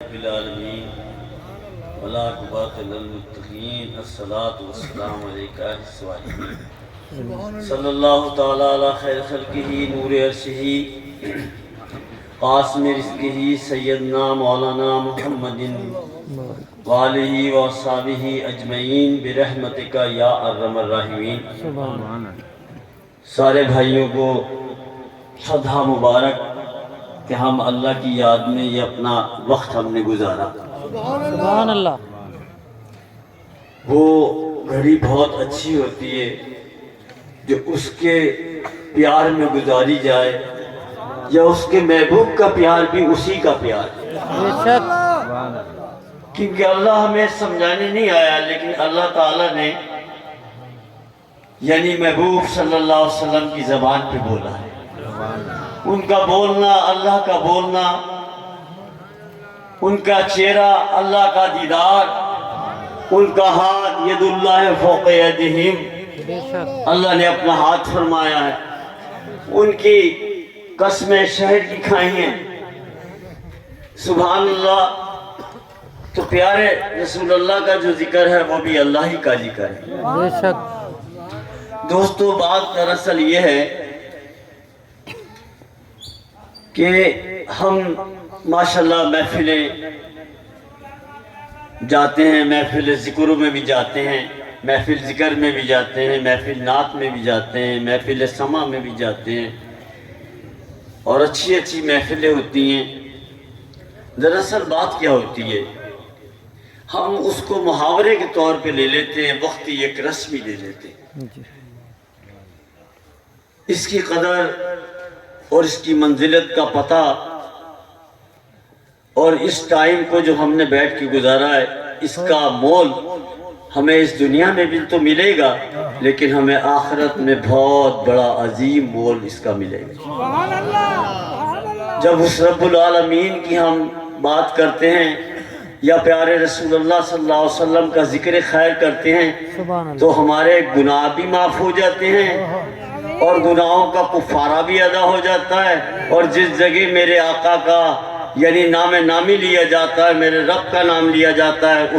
رب العالمین والعاقبۃ للمتقین الصلاۃ والسلام علیک صلی اللہ تعالی علی خیر خلقہ نور عرشہ قاسم رزقہ سیدنا مولانا محمد وآلہ وصحبہ اجمعین برحمتک یا ارحم الراحمین۔ سارے بھائیوں کو شدھا مبارک کہ ہم اللہ کی یاد میں یہ اپنا وقت ہم نے گزارا۔ سبحان اللہ۔ وہ گھڑی بہت اچھی ہوتی ہے جو اس کے پیار میں گزاری جائے، یا اس کے محبوب کا پیار بھی اسی کا پیار ہے۔ بے شک۔ کیونکہ اللہ ہمیں سمجھانے نہیں آیا، لیکن اللہ تعالیٰ نے یعنی محبوب صلی اللہ علیہ وسلم کی زبان پہ بولا ہے۔ ان کا بولنا، اللہ کا بولنا، ان کا چہرہ، اللہ کا دیدار، ان کا ہاتھ ید اللہ فوق یدہم، بے شک۔ اللہ نے اپنا ہاتھ فرمایا ہے۔ ان کی قسمیں شہد کی کھائی ہیں، سبحان اللہ۔ تو پیارے رسول اللہ کا جو ذکر ہے وہ بھی اللہ ہی کا ذکر ہے۔ بے شک۔ دوستو، بات دراصل یہ ہے کہ ہم ماشاءاللہ محفلیں جاتے ہیں، محفل ذکروں میں بھی جاتے ہیں، محفل ذکر میں بھی جاتے ہیں، محفل نعت میں بھی جاتے ہیں، محفل سما میں بھی جاتے ہیں، اور اچھی اچھی محفلیں ہوتی ہیں۔ دراصل بات کیا ہوتی ہے، ہم اس کو محاورے کے طور پہ لے لیتے ہیں، وقتی ایک رسمی لے لیتے ہیں۔ جی۔ اس کی قدر اور اس کی منزلت کا پتہ اور اس ٹائم کو جو ہم نے بیٹھ کے گزارا ہے، اس کا مول ہمیں اس دنیا میں بھی تو ملے گا، لیکن ہمیں آخرت میں بہت بڑا عظیم مول اس کا ملے گا۔ جب اس رب العالمین کی ہم بات کرتے ہیں یا پیارے رسول اللہ صلی اللہ علیہ وسلم کا ذکر خیر کرتے ہیں سبحان اللہ۔ تو ہمارے گناہ بھی معاف ہو جاتے ہیں اور گناہوں کا کفارہ بھی ادا ہو جاتا ہے، اور جس جگہ میرے آقا کا یعنی نام نامی لیا جاتا ہے، میرے رب کا نام لیا جاتا ہے،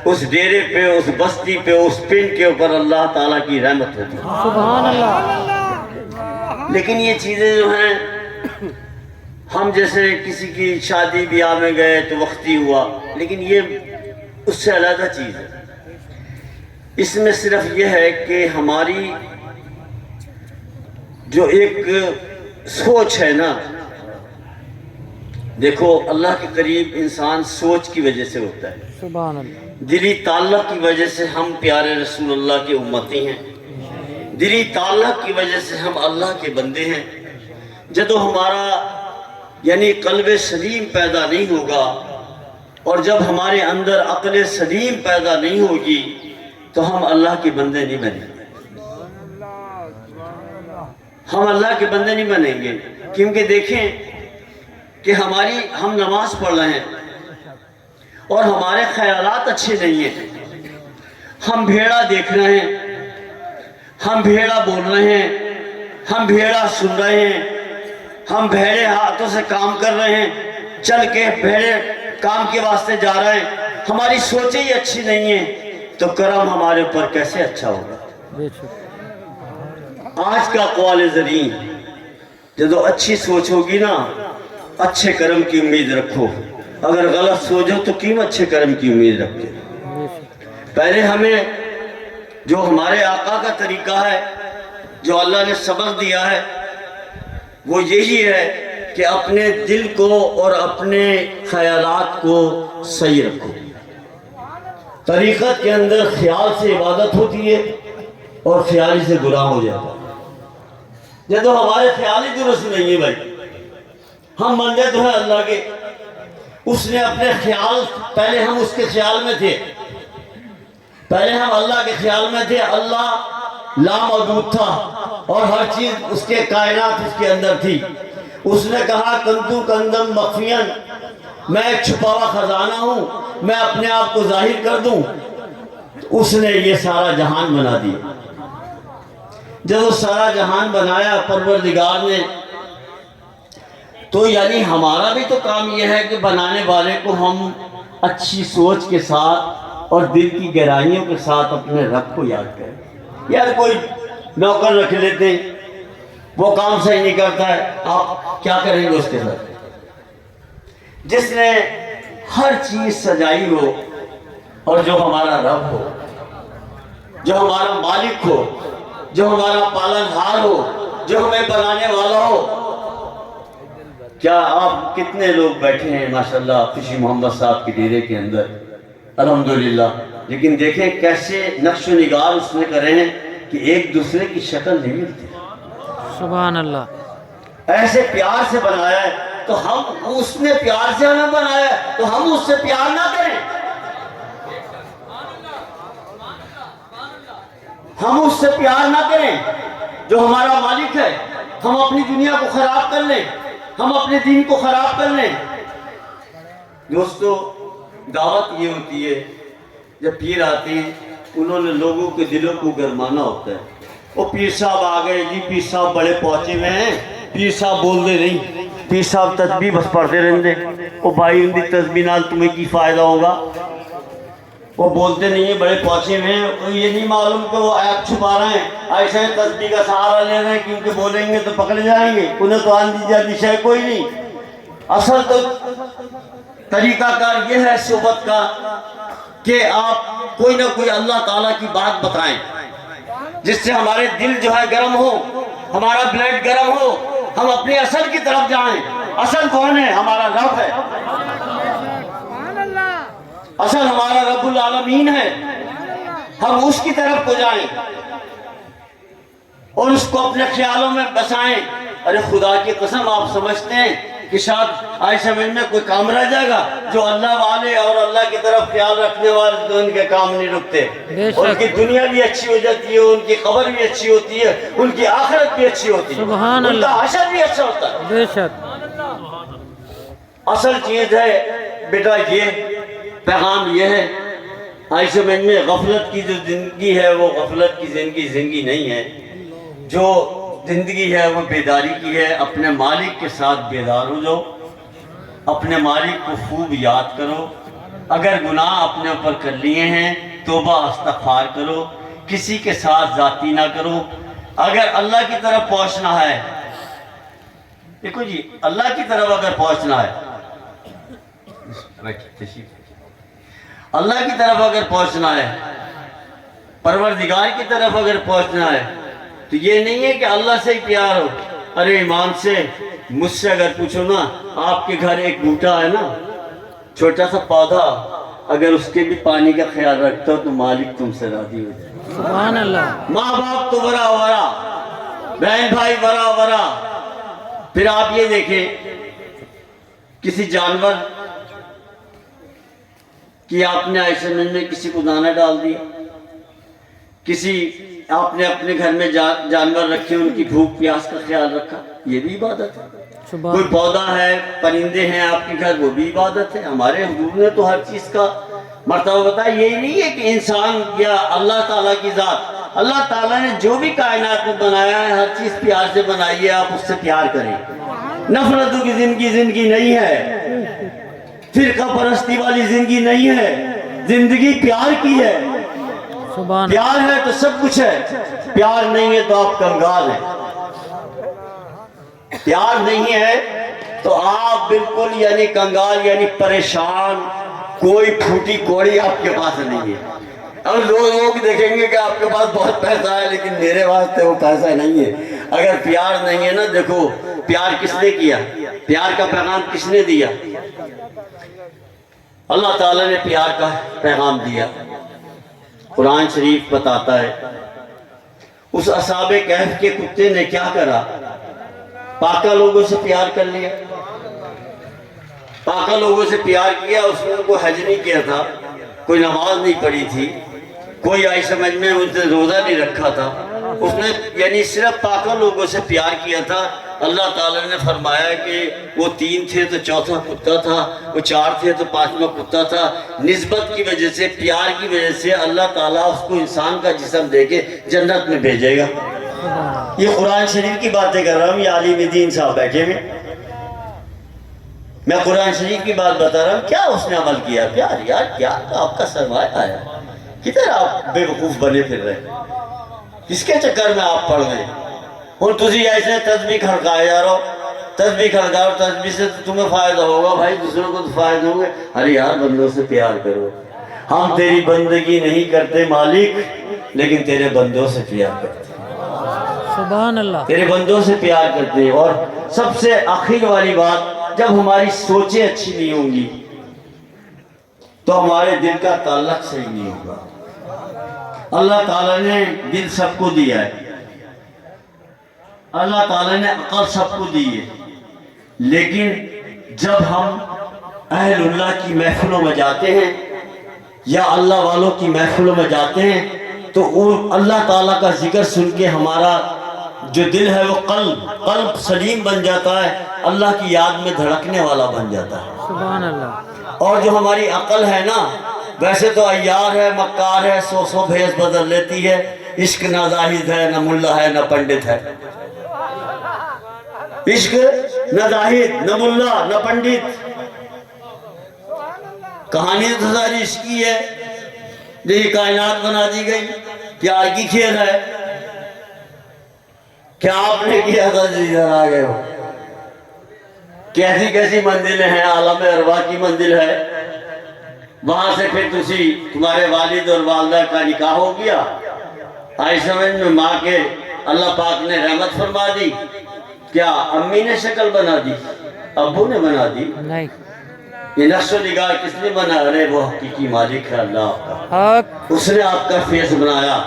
اس ڈیرے پہ، اس بستی پہ، اس پنڈ کے اوپر اللہ تعالیٰ کی رحمت ہوتی ہے۔ سبحان اللہ۔ لیکن یہ چیزیں جو ہیں، ہم جیسے کسی کی شادی بیاہ میں گئے تو وقتی ہوا، لیکن یہ اس سے علیحدہ چیز ہے۔ اس میں صرف یہ ہے کہ ہماری جو ایک سوچ ہے نا، دیکھو اللہ کے قریب انسان سوچ کی وجہ سے ہوتا ہے، سبحان اللہ۔ دلی تعلق کی وجہ سے ہم پیارے رسول اللہ کے امتی ہیں، دلی تعلق کی وجہ سے ہم اللہ کے بندے ہیں۔ جدو ہمارا یعنی قلب سلیم پیدا نہیں ہوگا، اور جب ہمارے اندر عقل سلیم پیدا نہیں ہوگی، تو ہم اللہ کے بندے نہیں بنیں گے۔ ہم اللہ کے بندے نہیں بنیں گے، کیونکہ دیکھیں کہ ہم نماز پڑھ رہے ہیں اور ہمارے خیالات اچھے نہیں ہیں، ہم بھیڑا دیکھ رہے ہیں، ہم بھیڑا بول رہے ہیں، ہم بھیڑا سن رہے ہیں، ہم بھیڑے ہاتھوں سے کام کر رہے ہیں، چل کے بھیڑے کام کے واسطے جا رہے ہیں، ہماری سوچیں ہی اچھی نہیں ہیں، تو کرم ہمارے اوپر کیسے اچھا ہوگا؟ بے شک۔ آج کا قوال زرین، جدو اچھی سوچ ہوگی نا، اچھے کرم کی امید رکھو، اگر غلط سوچ ہو تو کیوں اچھے کرم کی امید رکھتے؟ بے شک۔ پہلے ہمیں جو ہمارے آقا کا طریقہ ہے، جو اللہ نے سبق دیا ہے، وہ یہی ہے کہ اپنے دل کو اور اپنے خیالات کو صحیح رکھو۔ طریقت کے اندر خیال سے عبادت ہوتی ہے اور خیالی سے گناہ ہو جاتا ہے۔ جب ہمارے خیال ہی درست نہیں ہے بھائی، ہم بندے تو ہیں اللہ کے، اس نے اپنے خیال، پہلے ہم اس کے خیال میں تھے، پہلے ہم اللہ کے خیال میں تھے، اللہ لامحدود تھا اور ہر چیز اس کے کائنات اس کے اندر تھی۔ اس نے کہا کنتو کندم مخفین، میں ایک چھپا ہوا خزانہ ہوں، میں اپنے آپ کو ظاہر کر دوں، اس نے یہ سارا جہان بنا دیا۔ جب وہ سارا جہان بنایا پروردگار نے، تو یعنی ہمارا بھی تو کام یہ ہے کہ بنانے والے کو ہم اچھی سوچ کے ساتھ اور دل کی گہرائیوں کے ساتھ اپنے رب کو یاد کریں۔ یار کوئی نوکر رکھ لیتے ہیں، وہ کام صحیح نہیں کرتا ہے، آپ کیا کریں گے اس کے ساتھ؟ جس نے ہر چیز سجائی ہو اور جو ہمارا رب ہو، جو ہمارا مالک ہو، جو ہمارا پالنہار ہو، جو ہمیں بنانے والا ہو۔ کیا آپ کتنے لوگ بیٹھے ہیں ماشاءاللہ خوشی محمد صاحب کے ڈیرے کے اندر، الحمدللہ، لیکن دیکھیں کیسے نقش و نگار اس نے کرے ہیں کہ ایک دوسرے کی شکل نہیں ملتی، سبحان اللہ، ایسے پیار سے بنایا ہے۔ تو ہم اس نے پیار سے ہمیں بنایا ہے تو ہم اس سے پیار نہ کریں، ہم اس سے پیار نہ کریں جو ہمارا مالک ہے۔ ہم اپنی دنیا کو خراب کر لیں، ہم اپنے دین کو خراب کر لیں۔ دوستو، دعوت یہ ہوتی ہے جب پیر آتے ہیں انہوں نے لوگوں کے دلوں کو گرمانا ہوتا ہے۔ وہ پیر صاحب آ گئے جی، پیر صاحب بڑے پہنچے ہوئے ہیں، پیر صاحب بول دے نہیں، پیر صاحب تسبیح بس پڑھتے رہندے۔ وہ بھائی ان کی تسبیح نال تمہیں کی فائدہ ہوگا؟ وہ بولتے نہیں ہیں، بڑے پہنچے ہوئے ہیں، یہ نہیں معلوم کہ وہ عیب چھپا رہے ہیں، ایسے تسبیح کا سہارا لے رہے ہیں کیونکہ بولیں گے تو پکڑ جائیں گے، انہیں تو آندھی جاتی شے کوئی نہیں۔ اصل تو طریقہ کار یہ ہے صحبت کا کہ آپ کوئی نہ کوئی اللہ تعالیٰ کی بات بتائیں جس سے ہمارے دل جو ہے گرم ہو، ہمارا بلڈ گرم ہو، ہم اپنے اصل کی طرف جائیں۔ اصل کون ہے؟ ہمارا رب ہے، اصل ہمارا رب العالمین ہے، ہم اس کی طرف کو جائیں اور اس کو اپنے خیالوں میں بسائیں۔ ارے خدا کی قسم، آپ سمجھتے ہیں کہ شاید آج سمجھ میں کوئی کام رہ جائے گا؟ جو اللہ والے اور اللہ کی طرف خیال رکھنے والے تو ان کے کام نہیں رکتے، ان کی دنیا بھی اچھی ہو جاتی ہے، ان کی قبر بھی اچھی ہوتی ہے، ان کی آخرت بھی اچھی ہوتی ہے، سبحان ان کا اللہ، حشر بھی اچھا ہوتا ہے۔ بے شک، اصل چیز ہے بیٹا یہ پیغام یہ ہے، آج سمجھ میں غفلت کی جو زندگی ہے وہ غفلت کی زندگی نہیں ہے، جو زندگی ہے وہ بیداری کی ہے۔ اپنے مالک کے ساتھ بیدار ہو جاؤ، اپنے مالک کو خوب یاد کرو، اگر گناہ اپنے اوپر کر لیے ہیں توبہ استغفار کرو، کسی کے ساتھ ذاتی نہ کرو۔ اگر اللہ کی طرف پہنچنا ہے، دیکھو جی، اللہ کی طرف اگر پہنچنا ہے، اللہ کی طرف اگر پہنچنا ہے، پروردگار کی طرف اگر پہنچنا ہے تو یہ نہیں ہے کہ اللہ سے ہی پیار ہو۔ ارے ایمان سے مجھ سے اگر پوچھو نا، آپ کے گھر ایک بوٹا ہے نا، چھوٹا سا پودا، اگر اس کے بھی پانی کا خیال رکھتا ہو تو مالک تم سے راضی ہو جائے۔ سبحان اللہ، ماں باپ تو برا برا، بہن بھائی برا برا۔ پھر آپ یہ دیکھیں کسی جانور کہ آپ نے ایسے میں کسی کو دانا ڈال دیا، کسی آپ نے اپنے گھر میں جانور رکھے، ان کی بھوک پیاس کا خیال رکھا، یہ بھی عبادت ہے۔ کوئی سبحان، پودا ہے، پرندے ہیں آپ کے گھر، وہ بھی عبادت ہے۔ ہمارے حضور نے تو ہر چیز کا مرتبہ بتایا۔ یہی نہیں ہے کہ انسان یا اللہ تعالیٰ کی ذات، اللہ تعالیٰ نے جو بھی کائنات میں بنایا ہے ہر چیز پیار سے بنائی ہے، آپ اس سے پیار کریں۔ نفرتوں کی زندگی نہیں ہے، فرقہ پرستی والی زندگی نہیں ہے، زندگی پیار کی ہے۔ سبحان، پیار ہے تو سب کچھ ہے، پیار نہیں ہے تو آپ کنگال ہیں، پیار نہیں ہے تو آپ بالکل یعنی کنگال، یعنی پریشان، کوئی پھوٹی کوڑی آپ کے پاس نہیں ہے۔ اب لوگ دیکھیں گے کہ آپ کے پاس بہت پیسہ ہے لیکن میرے واسطے وہ پیسہ نہیں ہے۔ اگر پیار نہیں ہے نا، دیکھو پیار کس نے کیا، پیار کا پیغام کس نے دیا؟ اللہ تعالیٰ نے پیار کا پیغام دیا۔ قرآن شریف بتاتا ہے اس اصحاب کہف کے کتے نے کیا کرا، پاکا لوگوں سے پیار کر لیا، پاکا لوگوں سے پیار کیا۔ اس نے کوئی حج نہیں کیا تھا، کوئی نماز نہیں پڑھی تھی، کوئی آئی سمجھ میں ان سے روزہ نہیں رکھا تھا، اس نے یعنی صرف پاکا لوگوں سے پیار کیا تھا۔ اللہ تعالیٰ نے فرمایا کہ وہ 3 تھے تو چوتھا کتا تھا، وہ 4 تھے تو 5واں کتا تھا۔ نسبت کی وجہ سے، پیار کی وجہ سے اللہ تعالیٰ اس کو انسان کا جسم دے کے جنت میں بھیجے گا۔ یہ قرآن شریف کی باتیں کر رہا ہوں، یہ عالم دین صاحب بیٹھے ہوئے، میں قرآن شریف کی بات بتا رہا ہوں، کیا اس نے عمل کیا؟ پیار یار کیا آپ کا سرمایہ ہے، کدھر آپ بے وقوف بنے پھر رہے، کس کے چکر میں آپ پڑ گئے؟ اور تجھے ایسے تسبیح کھڑکائے جا رہا ہو، تسبیح کھڑکاؤ، تسبیح سے تو تمہیں فائدہ ہوگا بھائی، دوسروں کو تو فائدہ ہوں گے۔ ارے یار بندوں سے پیار کرو، ہم تیری بندگی نہیں کرتے مالک، لیکن تیرے بندوں سے پیار کرتے، سبحان اللہ، تیرے بندوں سے پیار کرتے ہیں۔ اور سب سے آخر والی بات، جب ہماری سوچیں اچھی نہیں ہوں گی تو ہمارے دل کا تعلق صحیح نہیں ہوگا۔ اللہ تعالیٰ نے دل سب کو دیا ہے، اللہ تعالیٰ نے عقل سب کو دی ہے، لیکن جب ہم اہل اللہ کی محفلوں میں جاتے ہیں یا اللہ والوں کی محفلوں میں جاتے ہیں تو اللہ تعالیٰ کا ذکر سن کے ہمارا جو دل ہے وہ قلب سلیم بن جاتا ہے، اللہ کی یاد میں دھڑکنے والا بن جاتا ہے۔ سبحان اللہ، اور جو ہماری عقل ہے نا، ویسے تو عیار ہے، مکار ہے، سو بھیس بدل لیتی ہے، عشق نہ زاہد ہے، نہ ملا ہے، نہ پنڈت ہے، عشق نہ زاہد، نہ ملا، نہ پنڈت، کہانی تو ساری عشقی ہے، یہ کائنات بنا دی گئی، پیار کی کھیل ہے۔ کیا آپ نے کیا تھا جی ادھر آ گئے ہو؟ کیسی کیسی منزلیں ہیں، عالم ارواح کی منزل ہے، وہاں سے پھر تمہارے والد اور والدہ کا نکاح ہو گیا، آئی سمجھ میں ماں کے اللہ پاک نے رحمت فرما دی، کیا امی نے شکل بنا دی؟ ابو نے بنا دی؟ نہیں، یہ نقش و نگار کس نے بنا؟ ارے وہ حقیقی مالک ہے اللہ آپ کا، حق، اس نے آپ کا فیس بنایا،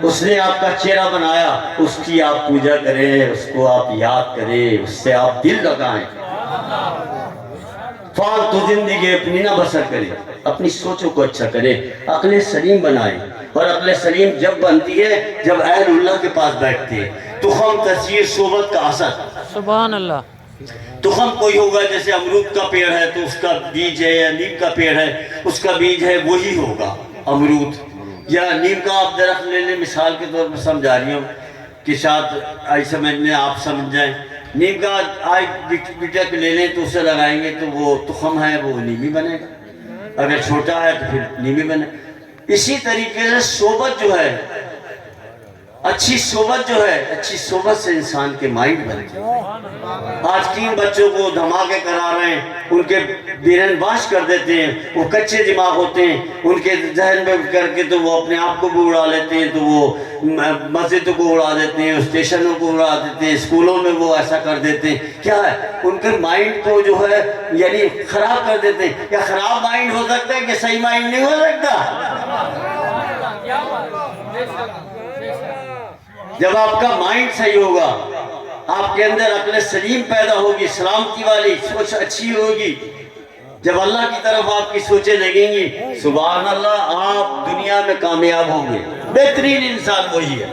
اس نے آپ کا چہرہ بنایا، اس کی آپ پوجا کریں، اس کو آپ یاد کریں، اس سے آپ دل لگائیں، فالتو زندگی اپنی نہ بسر کریں، اپنی سوچوں کو اچھا کریں، عقل سلیم بنائیں۔ اور عقل سلیم جب بنتی ہے جب اہل اللہ کے پاس بیٹھتے ہیں، تخم تاثیر صحبت کا اثر، سبحان اللہ، تخم کوئی ہوگا، جیسے امرود کا پیڑ ہے تو اس کا بیج ہے، یا نیم کا پیڑ ہے اس کا بیج ہے، وہی ہوگا امرود، یا نیم کا آپ درخت لے لیں، مثال کے طور پر سمجھا رہی ہوں کہ شاید آئی سمجھنے آپ سمجھ جائیں، نیم کا آئی بٹک لے لیں تو اسے لگائیں گے تو وہ تخم ہے وہ نیمی بنے گا، اگر چھوٹا ہے تو پھر نیمی بنے گا۔ اسی طریقے سے صحبت جو ہے، اچھی صحبت جو ہے، اچھی صحبت سے انسان کے مائنڈ بنتے ہیں۔ آج 3 بچوں کو دھماکے کرا رہے ہیں، ان کے برین واش کر دیتے ہیں، وہ کچے دماغ ہوتے ہیں، ان کے ذہن میں کر کے تو وہ اپنے آپ کو بھی اڑا لیتے ہیں، تو وہ مسجدوں کو اڑا دیتے ہیں، اسٹیشنوں کو اڑا دیتے ہیں، اسکولوں میں وہ ایسا کر دیتے ہیں، کیا ہے ان کے مائنڈ کو جو ہے یعنی خراب کر دیتے ہیں۔ کیا خراب مائنڈ ہو سکتا ہے کہ صحیح مائنڈ نہیں ہو سکتا؟ جب آپ کا مائنڈ صحیح ہوگا، آپ کے اندر عقل سلیم پیدا ہوگی، سلامتی والی سوچ اچھی ہوگی، جب اللہ کی طرف آپ کی سوچیں لگیں گی، سبحان اللہ، آپ دنیا میں کامیاب ہوں گے۔ بہترین انسان وہی ہے،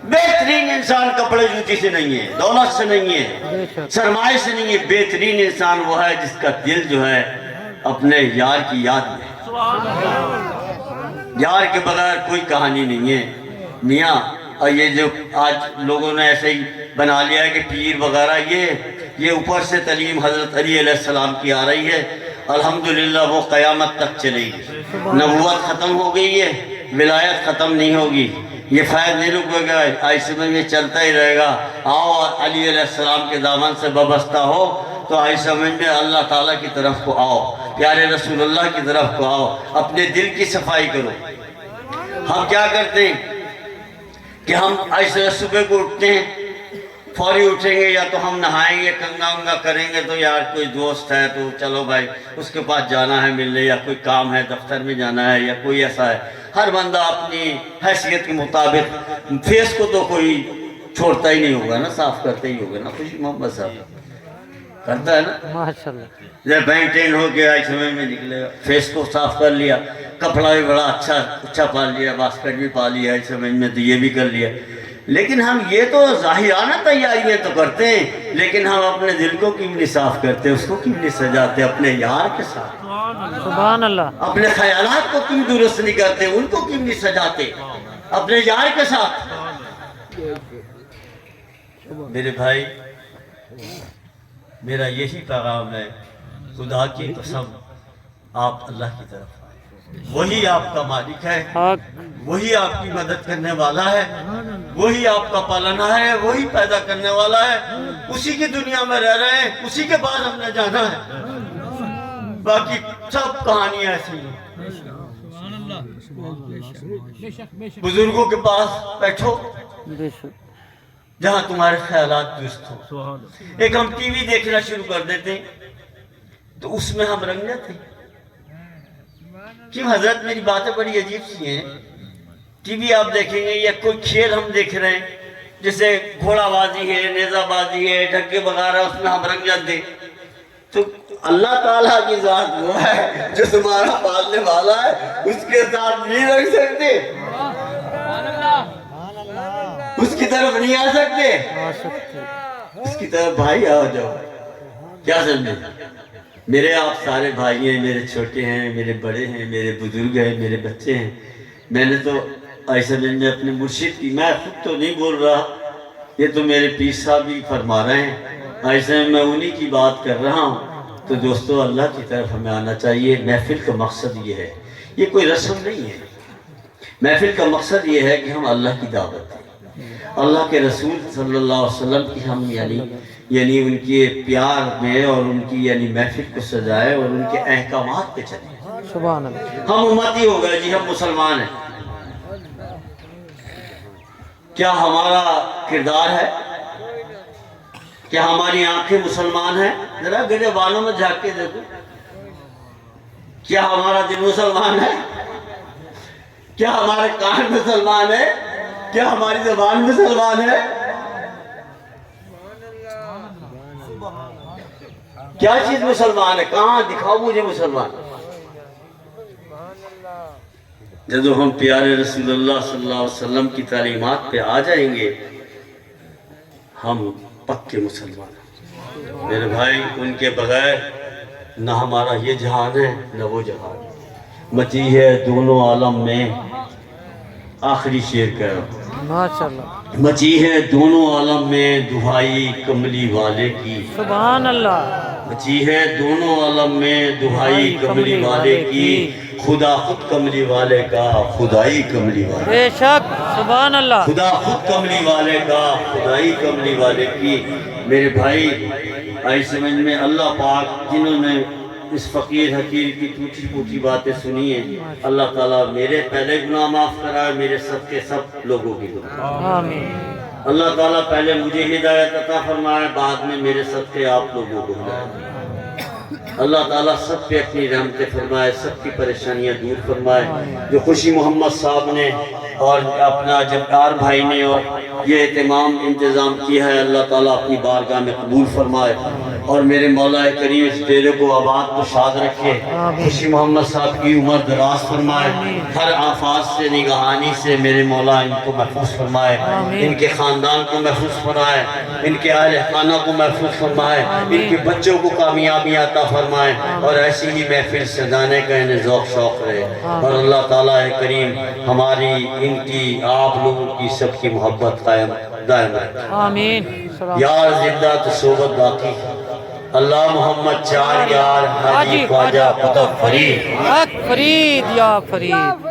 بہترین انسان کپڑے جوتی سے نہیں ہے، دولت سے نہیں ہے، سرمایہ سے نہیں ہے، بہترین انسان وہ ہے جس کا دل جو ہے اپنے یار کی یاد میں ہے۔ یار کے بغیر کوئی کہانی نہیں ہے میاں۔ اور یہ جو آج لوگوں نے ایسے ہی بنا لیا ہے کہ پیر وغیرہ، یہ اوپر سے تعلیم حضرت علی علیہ السلام کی آ رہی ہے، الحمدللہ وہ قیامت تک چلے گی۔ نبوت ختم ہو گئی ہے، ولایت ختم نہیں ہوگی، یہ فیض نہیں رکے گا، ایسے میں یہ چلتا ہی رہے گا۔ آؤ علی علیہ السلام کے دامن سے وابستہ ہو تو آئی سمجھ میں اللہ تعالیٰ کی طرف کو آؤ، پیارے رسول اللہ کی طرف کو آؤ، اپنے دل کی صفائی کرو۔ ہم کیا کرتے ہیں کہ ہم ایسے صبح کو اٹھتے ہیں، فوری اٹھیں گے یا تو ہم نہائیں گے، کنگا انگا کریں گے تو یار کوئی دوست ہے تو چلو بھائی اس کے پاس جانا ہے ملنے، یا کوئی کام ہے دفتر میں جانا ہے، یا کوئی ایسا ہے۔ ہر بندہ اپنی حیثیت کے مطابق فیس کو تو کوئی چھوڑتا ہی نہیں ہوگا نا، صاف کرتے ہی ہوگا نا، خوشی محمد صاحب کرتا ہے نا، ماشاءاللہ، جب مینٹین ہو کے آئی سمجھ میں نکلے گا، فیس کو صاف کر لیا، کپڑا بھی بڑا اچھا پا لیا، باسکٹ بھی پا لیا، آئی سمجھ میں تو یہ بھی کر لیا۔ لیکن ہم یہ تو ظاہرانہ تیاریاں تو کرتے ہیں، لیکن ہم اپنے دل کو کیوں نہیں صاف کرتے، اس کو کیوں نہیں سجاتے اپنے یار کے ساتھ، سبحان اللہ، اپنے خیالات کو کیوں درست نہیں کرتے، ان کو کیوں نہیں سجاتے اپنے یار کے ساتھ۔ میرے بھائی، میرا یہی پیغام ہے خدا کی قسم آپ اللہ کی طرف آئے، وہی آپ کا مالک ہے، حق وہی آپ کی مدد کرنے والا ہے، وہی آپ کا پالنا ہے، وہی پیدا کرنے والا ہے، اسی کی دنیا میں رہ رہے ہیں، اسی کے بعد ہم نے جانا ہے، باقی سب کہانیاں ایسی ہیں۔ بزرگوں کے پاس بیٹھو بے شک جہاں تمہارے خیالات درست ہوں۔ ایک ہم ٹی وی دیکھنا شروع کر دیتے ہیں تو اس میں ہم رنگ جاتے ہیں۔ کیوں حضرت، میری باتیں بڑی عجیب سی ہیں۔ ٹی وی آپ دیکھیں گے یا کوئی کھیل ہم دیکھ رہے ہیں، جیسے گھوڑا بازی ہے، نیزہ بازی ہے، ڈھکے وغیرہ، اس میں ہم رنگ جاتے ہیں۔ تو اللہ تعالیٰ کی ذات وہ ہے جو تمہارا پالنے والا ہے، اس کے ساتھ نہیں رنگ سکتے، اس کی طرف نہیں آ سکتے، آ سکتے اس کی طرف بھائی آ جاؤ۔ کیا سمجھے؟ میرے آپ سارے بھائی ہیں، میرے چھوٹے ہیں، میرے بڑے ہیں، میرے بزرگ ہیں، میرے بچے ہیں۔ میں نے تو ایسے میں اپنے مرشد کی، میں خود تو نہیں بول رہا، یہ تو میرے پیر صاحب بھی فرما رہے ہیں، ایسے میں انہی کی بات کر رہا ہوں۔ تو دوستو، اللہ کی طرف ہمیں آنا چاہیے۔ محفل کا مقصد یہ ہے، یہ کوئی رسم نہیں ہے، محفل کا مقصد یہ ہے کہ ہم اللہ کی دعوت دیں، اللہ کے رسول صلی اللہ علیہ وسلم کی ہم یعنی ان کے پیار میں اور ان کی محفل کو سجائے اور ان کے احکامات پہ چلیں۔ سبحان اللہ۔ ہم امتی ہو گئے جی، ہم مسلمان ہیں، کیا ہمارا کردار ہے؟ کیا ہماری آنکھیں مسلمان ہیں؟ ذرا گڑے والوں میں جھانک کے دیکھو، کیا ہمارا دل مسلمان ہے؟ کیا ہمارے کان مسلمان ہے؟ کیا ہماری زبان مسلمان ہے؟ کیا چیز مسلمان ہے؟ کہاں دکھاؤ مجھے مسلمان۔ جب ہم پیارے رسول اللہ صلی اللہ علیہ وسلم کی تعلیمات پہ آ جائیں گے، ہم پکے مسلمان ہیں۔ میرے بھائی، ان کے بغیر نہ ہمارا یہ جہان ہے نہ وہ جہان ہے۔ مچی ہے دونوں عالم میں، آخری شعر کہہ رہا ہوں، ماشاءاللہ مچی ہے دونوں عالم میں دہائی کملی والے کی، سبحان اللہ۔ مچی ہے دونوں عالم میں دہائی کملی والے کی، خدا خود کملی والے کا، خدائی کملی والے بے شک سبحان اللہ۔ خدا خود کملی والے کا، خدائی کملی والے کی۔ میرے بھائی، آئی سمجھ میں اللہ پاک جنہوں نے اس فقیر حقیر کی ٹوٹی پوٹی باتیں سنی ہیں، اللہ تعالیٰ میرے پہلے گناہ معاف کرائے، میرے سب کے سب لوگوں کی گناہ۔ آمین۔ اللہ تعالیٰ پہلے مجھے ہدایت عطا فرمائے، بعد میں میرے سب کے آپ لوگوں کو ہدایت۔ اللہ تعالیٰ سب پہ اپنی رحمتیں فرمائے، سب کی پریشانیاں دور فرمائے۔ جو خوشی محمد صاحب نے اور اپنا جبار بھائی نے اور یہ اہتمام انتظام کیا ہے، اللہ تعالیٰ اپنی بارگاہ میں قبول فرمائے اور میرے مولا کریم اس ڈیرے کو آباد و شاد رکھے۔ خوشی محمد صاحب کی عمر دراز فرمائے، ہر آفات سے نگہانی سے میرے مولا ان کو محفوظ فرمائے، ان کے خاندان کو محفوظ فرمائے، ان کے اہل خانہ کو محفوظ فرمائے، ان کے بچوں کو کامیابیاں عطا فرمائے اور ایسی ہی محفل سجانے کا انہیں ذوق شوق رہے۔ اور اللہ تعالیٰ کریم ہماری، ان کی، آپ لوگوں کی سب کی محبت قائم دائم رکھے۔ آمین۔ یار زندہ تو صحبت باقی، اللہ محمد چار یار، حاجی خواجہ قطب فرید۔ حق فرید یا فرید۔